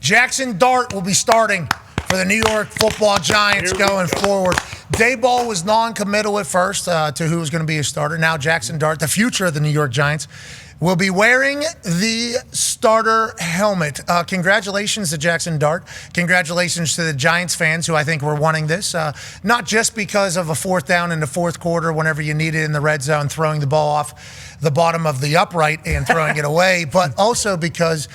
Jaxson Dart will be starting for the New York Football Giants going forward. Daboll was non-committal at first to who was going to be a starter. Now Jaxson Dart, the future of the New York Giants, will be wearing the starter helmet. Congratulations to Jaxson Dart. Congratulations to the Giants fans who I think were wanting this. Not just because of a fourth down in the fourth quarter whenever you need it in the red zone, throwing the ball off the bottom of the upright and throwing it away, but also because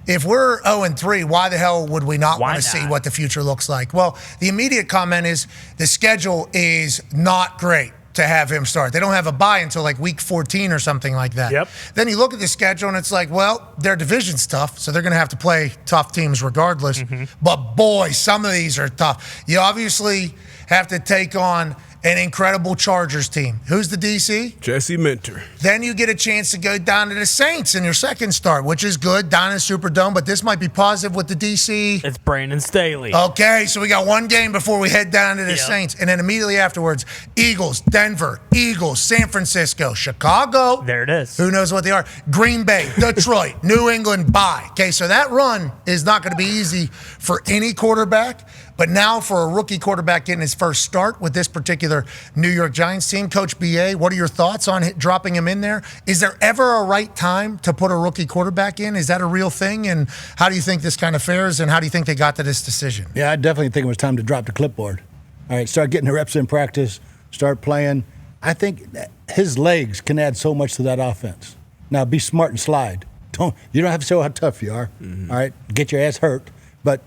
if we're 0-3, why the hell would we not want to see what the future looks like? Well, the immediate comment is the schedule is not great to have him start. They don't have a bye until like week 14 or something like that. Yep. Then you look at the schedule and it's like, well, their division's tough, so they're going to have to play tough teams regardless. But boy, some of these are tough. You obviously have to take on an incredible Chargers team. Who's the DC? Jesse Minter. Then you get a chance to go down to the Saints in your second start, which is good, down in Superdome, but this might be positive with the DC. It's Brandon Staley. Okay, so we got one game before we head down to the Saints, and then immediately afterwards, Eagles, Denver, Eagles, San Francisco, Chicago. There it is. Who knows what they are? Green Bay, Detroit, New England, bye. Okay, so that run is not going to be easy for any quarterback. But now for a rookie quarterback getting his first start with this particular New York Giants team, Coach B.A., what are your thoughts on dropping him in there? Is there ever a right time to put a rookie quarterback in? Is that a real thing? And how do you think this kind of fares, and how do you think they got to this decision? Yeah, I definitely think it was time to drop the clipboard. All right, start getting the reps in practice, start playing. I think that his legs can add so much to that offense. Now, be smart and slide. You don't have to show how tough you are, all right? Get your ass hurt. But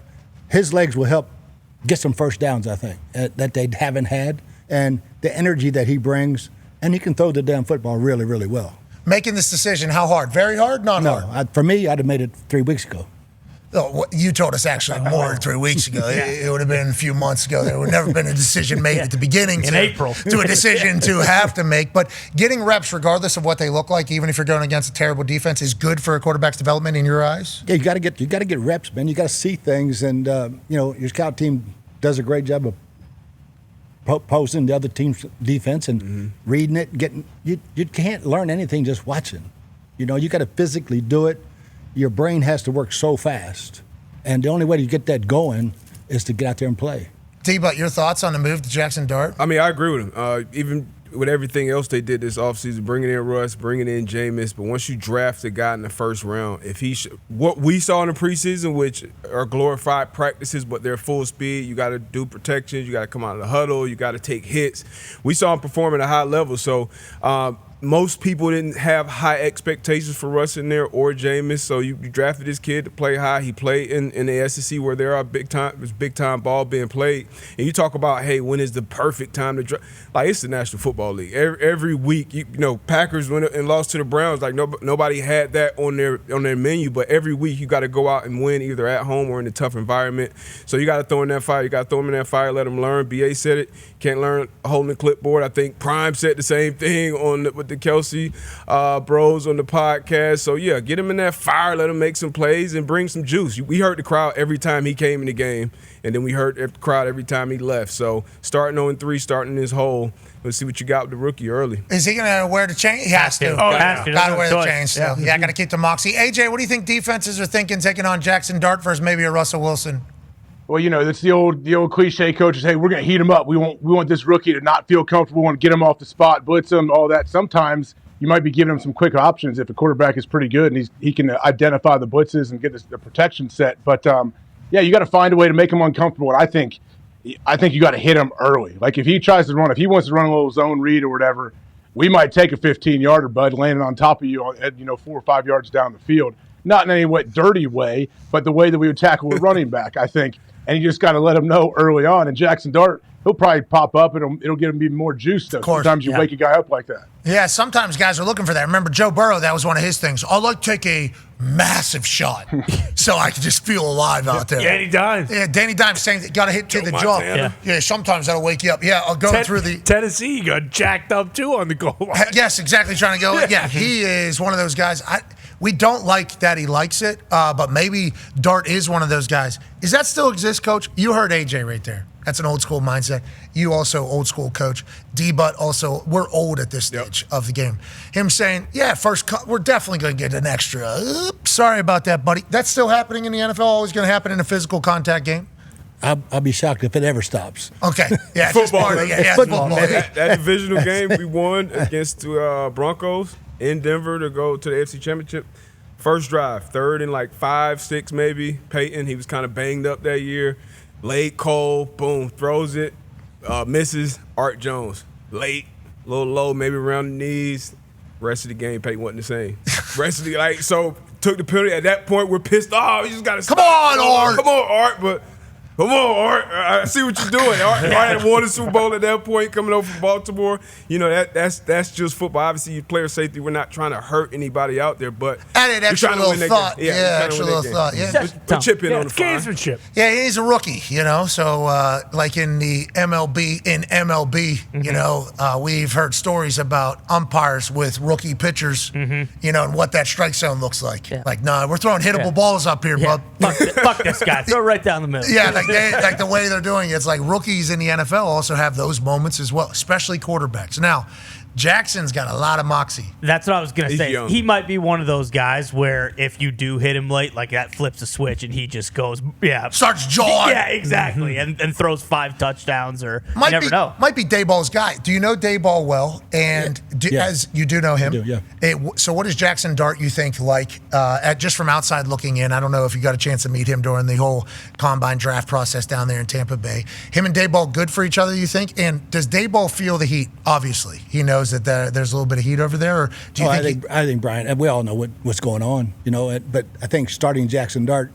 his legs will help get some first downs, I think, that they haven't had, and the energy that he brings, and he can throw the damn football really, really well. Making this decision, how hard? Very hard? Not hard? For me, I'd have made it 3 weeks ago. Oh, you told us actually more than 3 weeks ago. It would have been a few months ago. There would never been a decision made at the beginning in April to a decision to have to make. But getting reps, regardless of what they look like, even if you're going against a terrible defense, is good for a quarterback's development in your eyes. Yeah, you got to get reps, man. You got to see things, and your scout team does a great job of posting the other team's defense and reading it. You can't learn anything just watching. You got to physically do it. Your brain has to work so fast, and the only way to get that going is to get out there and play. D-But, your thoughts on the move to Jaxson Dart? I mean, I agree with him. Even with everything else they did this offseason, bringing in Russ, bringing in Jameis, but once you draft a guy in the first round, if what we saw in the preseason, which are glorified practices, but they're full speed, you got to do protections, you got to come out of the huddle, you got to take hits. We saw him perform at a high level, so most people didn't have high expectations for Russ in there or Jameis, so you drafted this kid to play high. He played in the SEC where there are big time ball being played. And you talk about, hey, when is the perfect time to draft? Like, it's the National Football League. Every week, Packers went and lost to the Browns. Like, nobody had that on their menu, but every week you got to go out and win either at home or in a tough environment. So you got to throw in that fire. You got to throw them in that fire, let them learn. BA said it. Can't learn holding the clipboard. I think Prime said the same thing with the Kelsey bros on the podcast. So, yeah, get him in that fire, let him make some plays, and bring some juice. We heard the crowd every time he came in the game, and then we heard the crowd every time he left. So, starting 0-3, starting this hole, let's see what you got with the rookie early. Is he going to wear the chain? He has to. Has to. Got to wear the chain still. Yeah, got to keep the moxie. AJ, what do you think defenses are thinking taking on Jaxson Dart versus maybe a Russell Wilson? Well, that's the old cliche, coaches. Hey, we're going to heat him up. We want this rookie to not feel comfortable. We want to get him off the spot, blitz him, all that. Sometimes you might be giving him some quick options if the quarterback is pretty good and he can identify the blitzes and get the protection set. But you got to find a way to make him uncomfortable. And I think you got to hit him early. Like if he wants to run a little zone read or whatever, we might take a 15-yarder, bud, landing on top of you at 4 or 5 yards down the field. Not in any dirty way, but the way that we would tackle a running back, I think. And you just got to let him know early on. And Jaxson Dart, he'll probably pop up, and it'll give him even more juice, though. Sometimes you wake a guy up like that. Yeah, sometimes guys are looking for that. Remember, Joe Burrow, that was one of his things. I'll take a massive shot so I can just feel alive out there. Danny Dimes. Yeah, Danny Dimes saying that got to hit to the jaw. Yeah, sometimes that'll wake you up. Yeah, I'll go through the Tennessee got jacked up, too, on the goal line. Yes, exactly, trying to go. Yeah, he is one of those guys. We don't like that he likes it, but maybe Dart is one of those guys. Does that still exist, Coach? You heard AJ right there. That's an old school mindset. You also old school coach. D-Butt also, we're old at this stage of the game. Him saying, yeah, we're definitely going to get an extra. Oops, sorry about that, buddy. That's still happening in the NFL, always going to happen in a physical contact game? I'll be shocked if it ever stops. Okay. Yeah, Football. football. That divisional game we won against the Broncos in Denver to go to the AFC Championship. First drive, third and like 5, 6 maybe. Peyton, he was kind of banged up that year. Late Cole, boom, throws it, misses. Art Jones, late, a little low, maybe around the knees. Rest of the game, Peyton wasn't the same. Rest of the so took the penalty. At that point, we're pissed off. You just got to stop. Come on, Art. Come on, Art. But come on, Art. I see what you're doing. Art had won the Super Bowl at that point, coming over from Baltimore. You know that's just football. Obviously, you player safety. We're not trying to hurt anybody out there, but added extra little thought. Yeah, extra little thought. Yeah, put chip in on the fire. Gamesmanship. Yeah, he's a rookie, So, like in the MLB, we've heard stories about umpires with rookie pitchers, and what that strike zone looks like. Yeah. Like, nah, we're throwing hittable balls up here, bub. Fuck this guy. Throw it right down the middle. Yeah, like the way they're doing it. It's like rookies in the NFL also have those moments as well, especially quarterbacks. Now, Jackson's got a lot of moxie. That's what I was going to He's say. young. He might be one of those guys where if you do hit him late, like that flips a switch and he just goes, Starts jawing. Yeah, exactly. And throws 5 touchdowns or you Might never know. be Daboll's guy. Do you know Daboll well? And as you do know him, I do, yeah. So what is Jaxson Dart, you think, like, just from outside looking in? I don't know if you got a chance to meet him during the whole combine draft process down there in Tampa Bay. Him and Daboll good for each other, you think? And does Daboll feel the heat? Obviously. He knows that there's a little bit of heat over there, or do you think I think Brian, and we all know what's going on, but I think starting Jaxson Dart,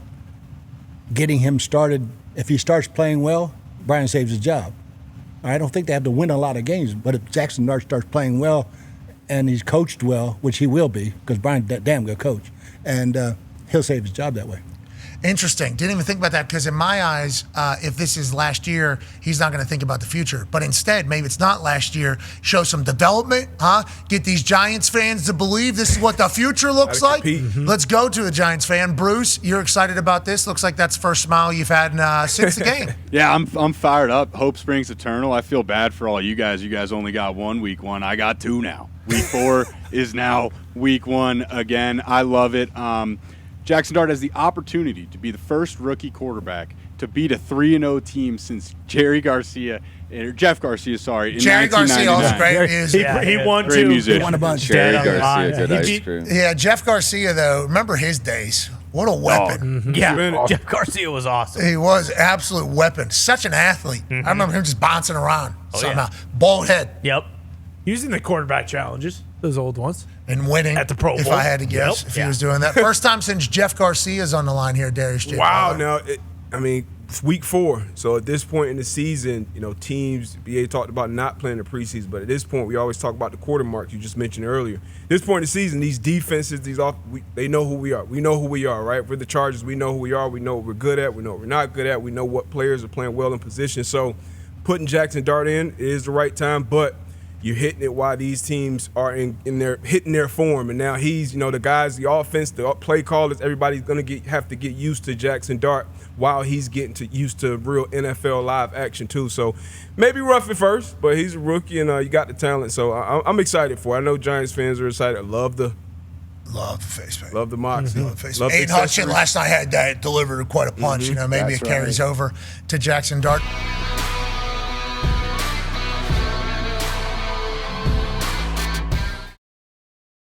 getting him started, if he starts playing well, Brian saves his job. I don't think they have to win a lot of games, but if Jaxson Dart starts playing well and he's coached well, which he will be, because Brian's a damn good coach, and he'll save his job that way. Interesting. Didn't even think about that, because in my eyes, if this is last year, he's not going to think about the future. But instead, maybe it's not last year. Show some development, Get these Giants fans to believe this is what the future looks like. Let's go to a Giants fan. Bruce, you're excited about this. Looks like that's the first smile you've had since the game. Yeah, I'm fired up. Hope springs eternal. I feel bad for all you guys. You guys only got one week 1. I got 2 now. Week 4 is now week 1 again. I love it. Jaxson Dart has the opportunity to be the first rookie quarterback to beat a 3-0 team since Jeff Garcia, in Jerry Garcia 1999. also great music. He won Great 2. musician. He won a bunch. Jerry Dead Garcia alive. did He ice beat- cream. Yeah, Jeff Garcia, though, remember his days. What a weapon. Yeah, Jeff Garcia was awesome. He was an absolute weapon. Such an athlete. I remember him just bouncing around somehow. Bald head. Yep. Using the quarterback challenges, those old ones. And winning At the Pro if Bowl. I had to guess, if he was doing that. First time since Jeff Garcia's on the line here, Darius J. Wow. Fowler. Now, it's week 4. So at this point in the season, teams, BA talked about not playing the preseason, but at this point, we always talk about the quarter mark you just mentioned earlier. At this point in the season, these defenses, they know who we are. We know who we are, right? For the Chargers, we know who we are. We know what we're good at. We know what we're not good at. We know what players are playing well in position. So putting Jaxson Dart in is the right time, but you're hitting it while these teams are in their hitting their form, and now he's the guys, the offense, the play callers, everybody's gonna have to get used to Jaxson Dart while he's getting used to real NFL live action too. So maybe rough at first, but he's a rookie and you got the talent. So I'm excited for it. I know Giants fans are excited. I love the face paint. Love the moxie. Love the face Love paint. the Aiden Hutchinson accessories. last night had that delivered quite a punch. Maybe That's it carries over to Jaxson Dart.